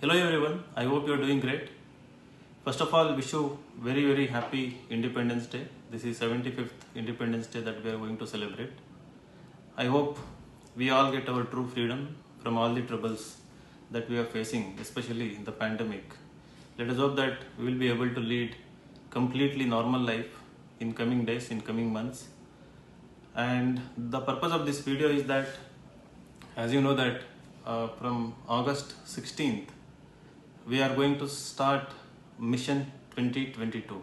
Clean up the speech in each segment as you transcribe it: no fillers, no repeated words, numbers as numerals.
Hello everyone, I hope you are doing great. First of all, wish you very happy Independence Day. This is 75th Independence Day that we are going to celebrate. I hope we all get our true freedom from all the troubles that we are facing, especially in the pandemic. Let us hope that we will be able to lead completely normal life in coming days, in coming months. And the purpose of this video is that, as you know that from August 16th, we are going to start Mission 2022.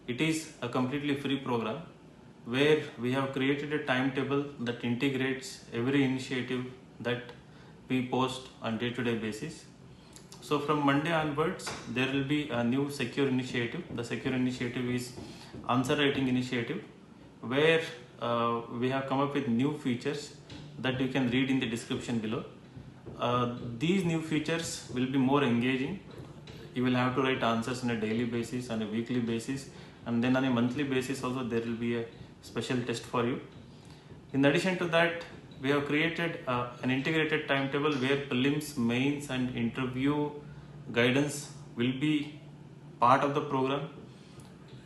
It is a completely free program where we have created a timetable that integrates every initiative that we post on day-to-day basis. So from Monday onwards, there will be a new secure initiative. The secure initiative is answer writing initiative, where we have come up with new features that you can read in the description below. These new features will be more engaging. You will have to write answers on a daily basis, on a weekly basis, and then on a monthly basis also there will be a special test for you. In addition to that, we have created an integrated timetable where prelims, mains and interview guidance will be part of the program,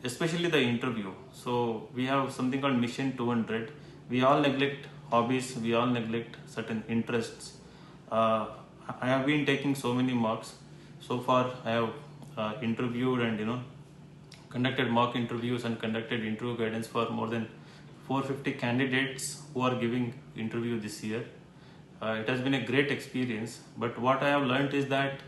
especially the interview. So we have something called Mission 200. We all neglect hobbies, we all neglect certain interests. I have been taking so many mocks. So far I have interviewed and conducted mock interviews and conducted interview guidance for more than 450 candidates who are giving interview this year. It has been a great experience, but what I have learned is that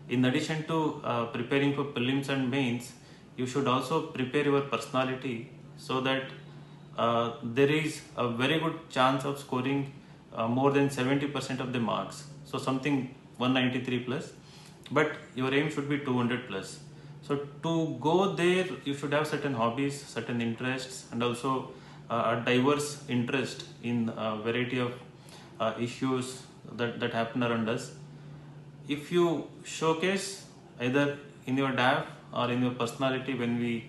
in addition to preparing for prelims and mains, you should also prepare your personality so that there is a very good chance of scoring more than 70% of the marks. So something 193 plus, but your aim should be 200 plus. So to go there, you should have certain hobbies, certain interests, and also a diverse interest in a variety of issues that happen around us. If you showcase either in your DAF or in your personality when we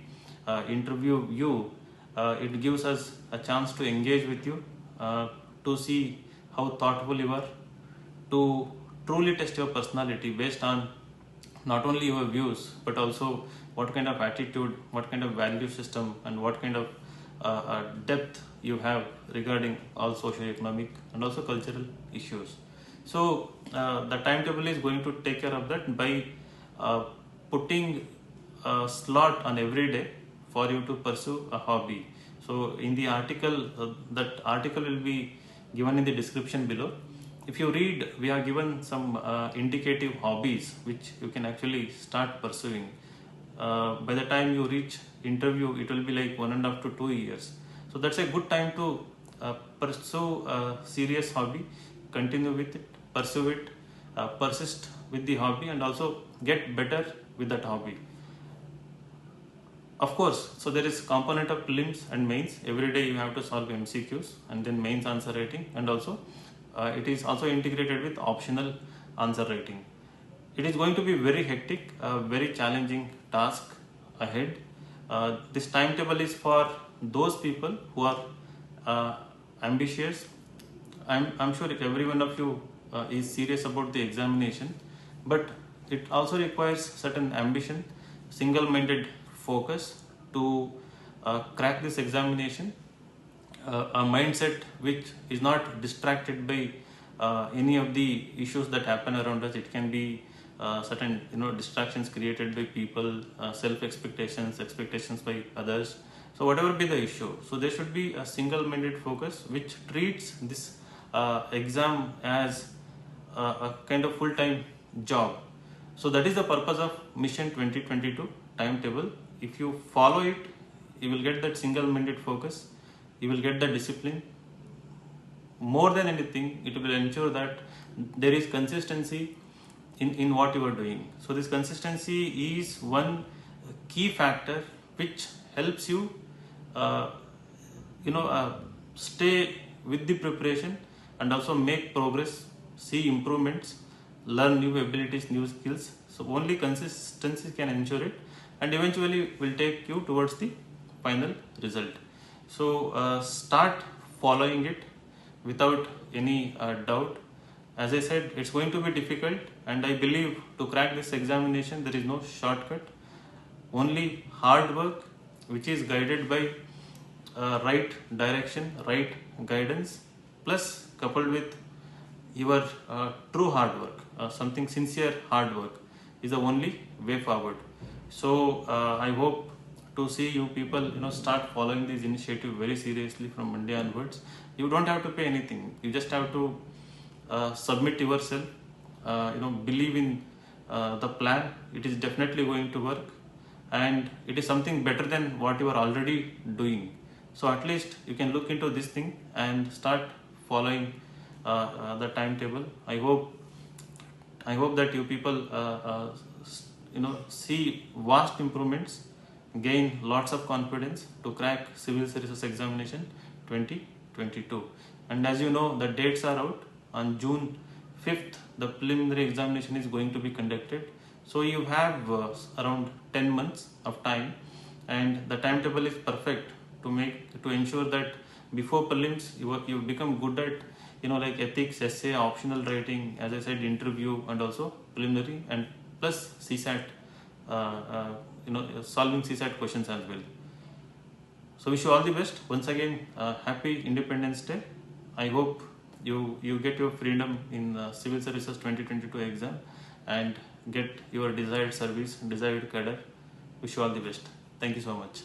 interview you, it gives us a chance to engage with you, to see how thoughtful you are, to truly test your personality based on not only your views but also what kind of attitude, what kind of value system and what kind of depth you have regarding all socio-economic and also cultural issues. So the timetable is going to take care of that by putting a slot on every day for you to pursue a hobby. So in the article, that article will be given in the description below. If you read, we have given some indicative hobbies which you can actually start pursuing. By the time you reach interview, it will be like 1.5 to 2 years. So that's a good time to pursue a serious hobby, continue with it, pursue it, persist with the hobby, and also get better with that hobby. Of course, so there is component of prelims and mains. Every day you have to solve MCQs and then mains answer writing, and also it is also integrated with optional answer writing. It is going to be very hectic, very challenging task ahead. This timetable is for those people who are ambitious. I'm sure every one of you is serious about the examination, but it also requires certain ambition, single-minded focus to crack this examination. A mindset which is not distracted by any of the issues that happen around us. It can be certain distractions created by people, self expectations, expectations by others. So whatever be the issue, so there should be a single-minded focus which treats this exam as a kind of full-time job. So that is the purpose of Mission 2022 timetable. If you follow it, you will get that single-minded focus. You will get the discipline. More than anything, it will ensure that there is consistency in what you are doing. So this consistency is one key factor which helps you stay with the preparation and also make progress, see improvements, learn new abilities, new skills. So only consistency can ensure it, and eventually will take you towards the final result. So start following it without any doubt, As I said, it's going to be difficult, and I believe to crack this examination there is no shortcut, only hard work which is guided by right direction, right guidance, plus coupled with your true hard work, something sincere hard work is the only way forward. So I hope to see you people start following this initiative very seriously from Monday onwards. You don't have to pay anything, you just have to submit yourself, believe in the plan. It is definitely going to work, and it is something better than what you are already doing. So at least you can look into this thing and start following the timetable. I hope that you people see vast improvements, gain lots of confidence to crack civil services examination 2022. And as you know, the dates are out. On June 5th, the preliminary examination is going to be conducted. So you have around 10 months of time, and the timetable is perfect to ensure that before prelims you become good at like ethics, essay, optional writing, as I said, interview, and also preliminary, and plus CSAT, solving CSAT questions as well. So wish you all the best. Once again, happy Independence Day. I hope you get your freedom in Civil Services 2022 exam and get your desired service, desired cadre. Wish you all the best. Thank you so much.